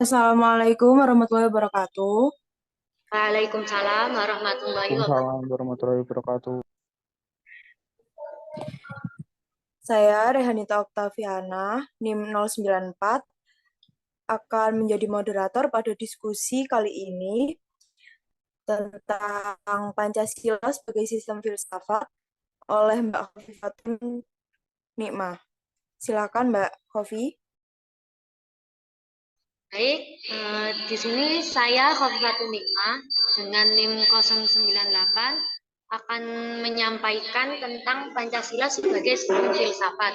Assalamualaikum warahmatullahi wabarakatuh. Waalaikumsalam warahmatullahi wabarakatuh. Waalaikumsalam warahmatullahi wabarakatuh. Saya Rehanita Oktaviana, NIM 094, akan menjadi moderator pada diskusi kali ini tentang Pancasila sebagai sistem filsafat oleh Mbak Khofifatun Nikmah. Silakan Mbak Khofi. Baik, di sini saya Khofifatun Nikmah dengan NIM 098 akan menyampaikan tentang Pancasila sebagai sistem filsafat.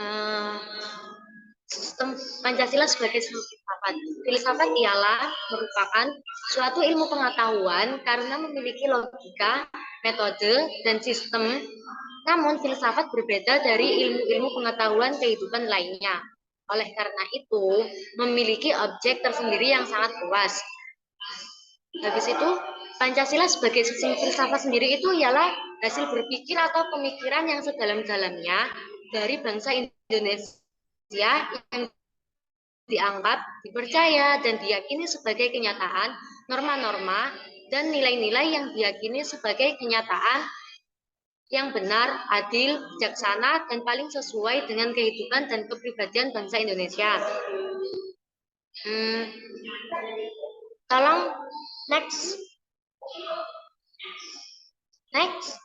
Eh, Sistem Pancasila sebagai sistem filsafat. Filsafat ialah merupakan suatu ilmu pengetahuan karena memiliki logika, metode, dan sistem. Namun filsafat berbeda dari ilmu-ilmu pengetahuan kehidupan lainnya. Oleh karena itu, memiliki objek tersendiri yang sangat luas. Habis itu, Pancasila sebagai sistem filsafat sendiri itu ialah hasil berpikir atau pemikiran yang sedalam-dalamnya dari bangsa Indonesia yang dianggap, dipercaya, dan diyakini sebagai kenyataan, norma-norma, dan nilai-nilai yang diyakini sebagai kenyataan yang benar, adil, bijaksana, dan paling sesuai dengan kehidupan dan kepribadian bangsa Indonesia. Hmm, Tolong next. Next.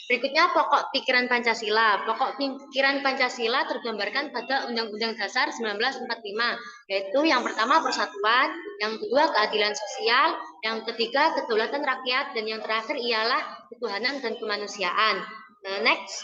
Berikutnya pokok pikiran Pancasila. Pokok pikiran Pancasila tergambarkan pada Undang-Undang Dasar 1945, yaitu yang pertama persatuan, yang kedua keadilan sosial, yang ketiga kedaulatan rakyat, dan yang terakhir ialah ketuhanan dan kemanusiaan. Next.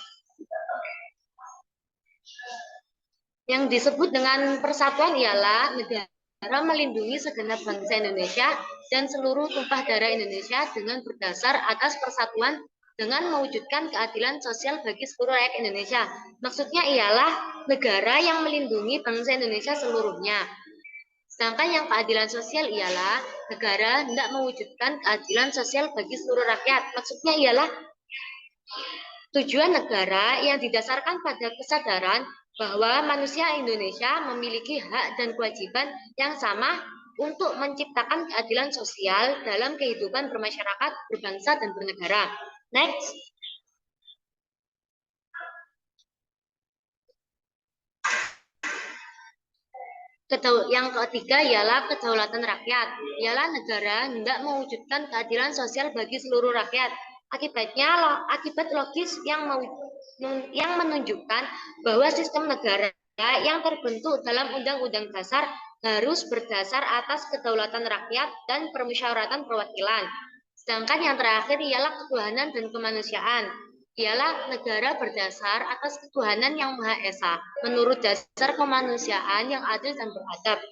Yang disebut dengan persatuan ialah negara melindungi segenap bangsa Indonesia dan seluruh tumpah darah Indonesia dengan berdasar atas persatuan dengan mewujudkan keadilan sosial bagi seluruh rakyat Indonesia. Maksudnya ialah negara yang melindungi bangsa Indonesia seluruhnya. Sedangkan yang keadilan sosial ialah negara hendak mewujudkan keadilan sosial bagi seluruh rakyat. Maksudnya ialah tujuan negara yang didasarkan pada kesadaran bahwa manusia Indonesia memiliki hak dan kewajiban yang sama untuk menciptakan keadilan sosial dalam kehidupan bermasyarakat, berbangsa, dan bernegara. Next. Yang ketiga ialah kedaulatan rakyat. Ialah negara hendak mewujudkan keadilan sosial bagi seluruh rakyat. Akibat logis yang menunjukkan bahwa sistem negara yang terbentuk dalam Undang-Undang Dasar harus berdasar atas kedaulatan rakyat dan permusyawaratan perwakilan. Sedangkan yang terakhir ialah ketuhanan dan kemanusiaan. Ialah negara berdasar atas ketuhanan yang Maha Esa, menurut dasar kemanusiaan yang adil dan beradab.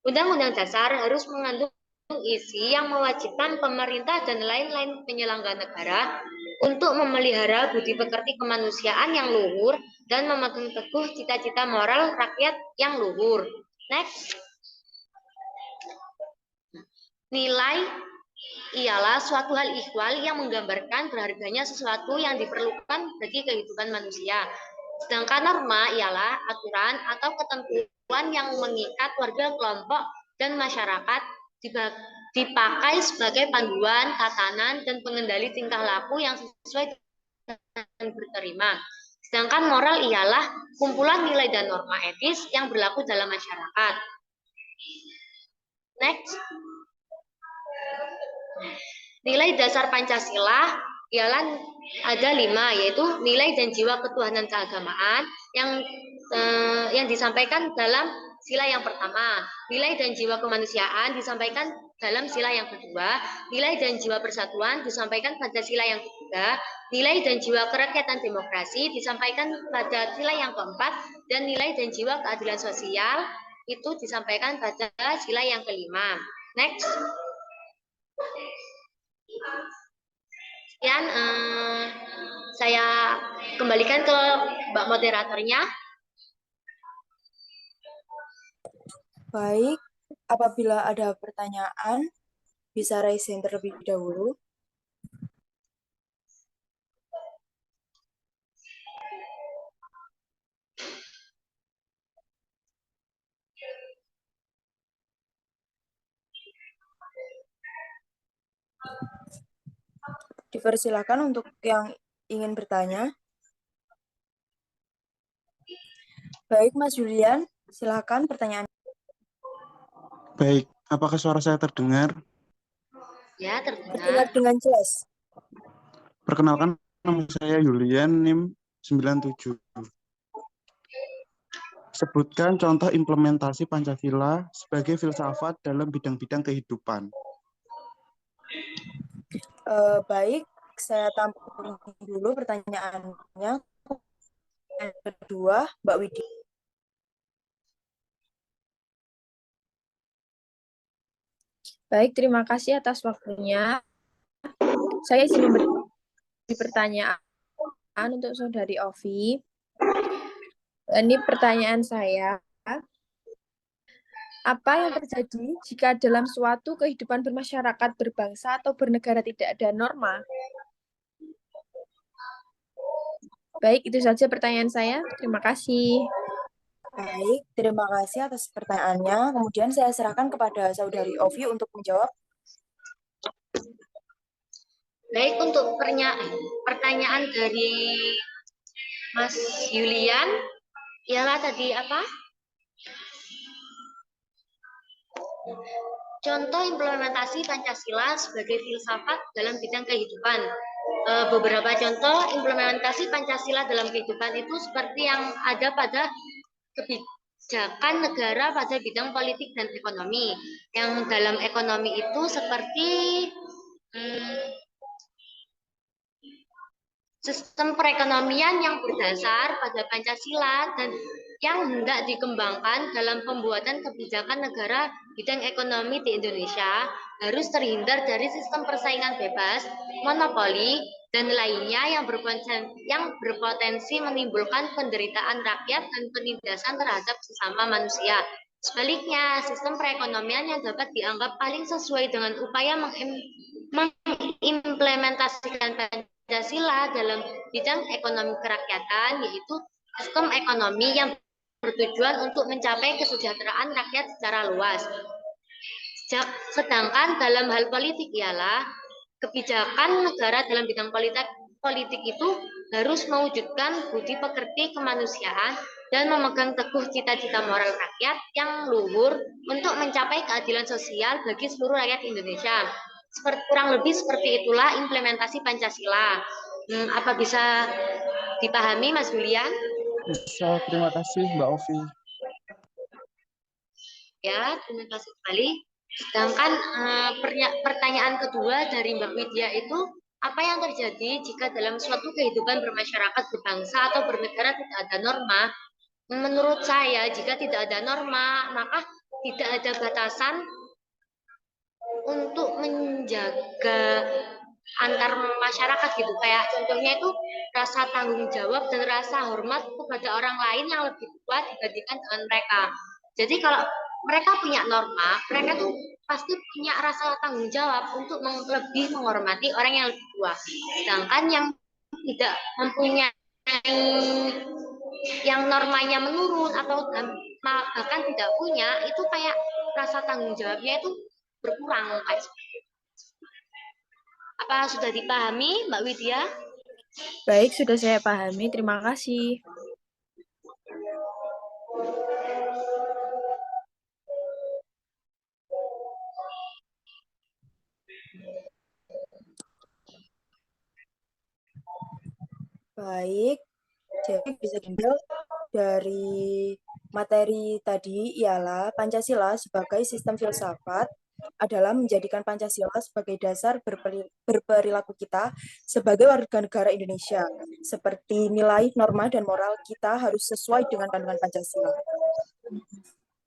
Undang-undang dasar harus mengandung isi yang mewajibkan pemerintah dan lain-lain penyelenggara negara untuk memelihara budi pekerti kemanusiaan yang luhur dan memegang teguh cita-cita moral rakyat yang luhur. Next. Nilai ialah suatu hal ihwal yang menggambarkan berharganya sesuatu yang diperlukan bagi kehidupan manusia. Sedangkan norma ialah aturan atau ketentuan yang mengikat warga kelompok dan masyarakat dipakai sebagai panduan, tatanan, dan pengendali tingkah laku yang sesuai dan berterima. Sedangkan moral ialah kumpulan nilai dan norma etis yang berlaku dalam masyarakat. Next. Nilai dasar Pancasila ialah ada 5, yaitu nilai dan jiwa ketuhanan keagamaan yang disampaikan dalam sila yang pertama, nilai dan jiwa kemanusiaan disampaikan dalam sila yang kedua, nilai dan jiwa persatuan disampaikan pada sila yang ketiga, nilai dan jiwa kerakyatan demokrasi disampaikan pada sila yang keempat, dan nilai dan jiwa keadilan sosial itu disampaikan pada sila yang kelima. Next. Sekian saya kembalikan ke Mbak moderatornya. Baik, apabila ada pertanyaan, bisa raise hand terlebih dahulu. Dipersilakan untuk yang ingin bertanya. Baik, Mas Julian, silakan pertanyaan. Baik, apakah suara saya terdengar? Ya, terdengar. Terdengar dengan jelas. Perkenalkan, nama saya Julian, NIM 97. Sebutkan contoh implementasi Pancasila sebagai filsafat dalam bidang-bidang kehidupan. Baik, saya tampung dulu pertanyaannya. Yang kedua, Mbak Widya. Baik, terima kasih atas waktunya. Saya izin memberi pertanyaan untuk Saudari Ovi. Ini pertanyaan saya. Apa yang terjadi jika dalam suatu kehidupan bermasyarakat, berbangsa, atau bernegara tidak ada norma? Baik, itu saja pertanyaan saya. Terima kasih. Baik, terima kasih atas pertanyaannya. Kemudian saya serahkan kepada Saudari Ovi untuk menjawab. Baik, untuk pertanyaan dari Mas Julian, ialah tadi apa? Contoh implementasi Pancasila sebagai filsafat dalam bidang kehidupan. Beberapa contoh implementasi Pancasila dalam kehidupan itu seperti yang ada pada kebijakan negara pada bidang politik dan ekonomi. Yang dalam ekonomi itu seperti sistem perekonomian yang berdasar pada Pancasila dan yang hendak dikembangkan dalam pembuatan kebijakan negara bidang ekonomi di Indonesia harus terhindar dari sistem persaingan bebas, monopoli, dan lainnya yang berpotensi menimbulkan penderitaan rakyat dan penindasan terhadap sesama manusia. Sebaliknya, sistem perekonomian yang dapat dianggap paling sesuai dengan upaya mengimplementasikan Pancasila dalam bidang ekonomi kerakyatan, yaitu sistem ekonomi yang bertujuan untuk mencapai kesejahteraan rakyat secara luas. Sedangkan dalam hal politik ialah kebijakan negara dalam bidang politik itu harus mewujudkan budi pekerti kemanusiaan dan memegang teguh cita-cita moral rakyat yang luhur untuk mencapai keadilan sosial bagi seluruh rakyat Indonesia. Kurang lebih seperti itulah implementasi Pancasila. Apa bisa dipahami, Mas Julian? Bisa, terima kasih Mbak Ovi. Ya, terima kasih sekali. Sedangkan pertanyaan kedua dari Mbak Widya itu, apa yang terjadi jika dalam suatu kehidupan bermasyarakat, berbangsa, atau bernegara tidak ada norma? Menurut saya, jika tidak ada norma, maka tidak ada batasan untuk menjaga antar masyarakat gitu. Kayak contohnya itu rasa tanggung jawab dan rasa hormat kepada orang lain yang lebih tua dibandingkan dengan mereka. Jadi kalau mereka punya norma, mereka tuh pasti punya rasa tanggung jawab untuk lebih menghormati orang yang lebih tua. Sedangkan yang tidak mempunyai, yang normanya menurun atau bahkan tidak punya, itu kayak rasa tanggung jawabnya itu berkurang. Apa sudah dipahami, Mbak Widya? Baik, sudah saya pahami. Terima kasih. Baik, jadi bisa diambil dari materi tadi ialah Pancasila sebagai sistem filsafat adalah menjadikan Pancasila sebagai dasar berperilaku kita sebagai warga negara Indonesia. Seperti nilai, norma, dan moral kita harus sesuai dengan kandungan Pancasila.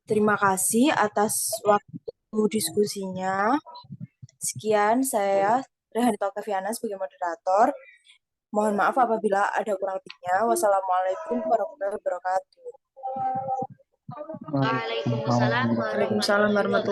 Terima kasih atas waktu diskusinya. Sekian, saya Rehanita Oktaviana sebagai moderator. Mohon maaf apabila ada kurang lebihnya. Wassalamualaikum warahmatullahi wabarakatuh. Waalaikumsalam warahmatullahi wabarakatuh.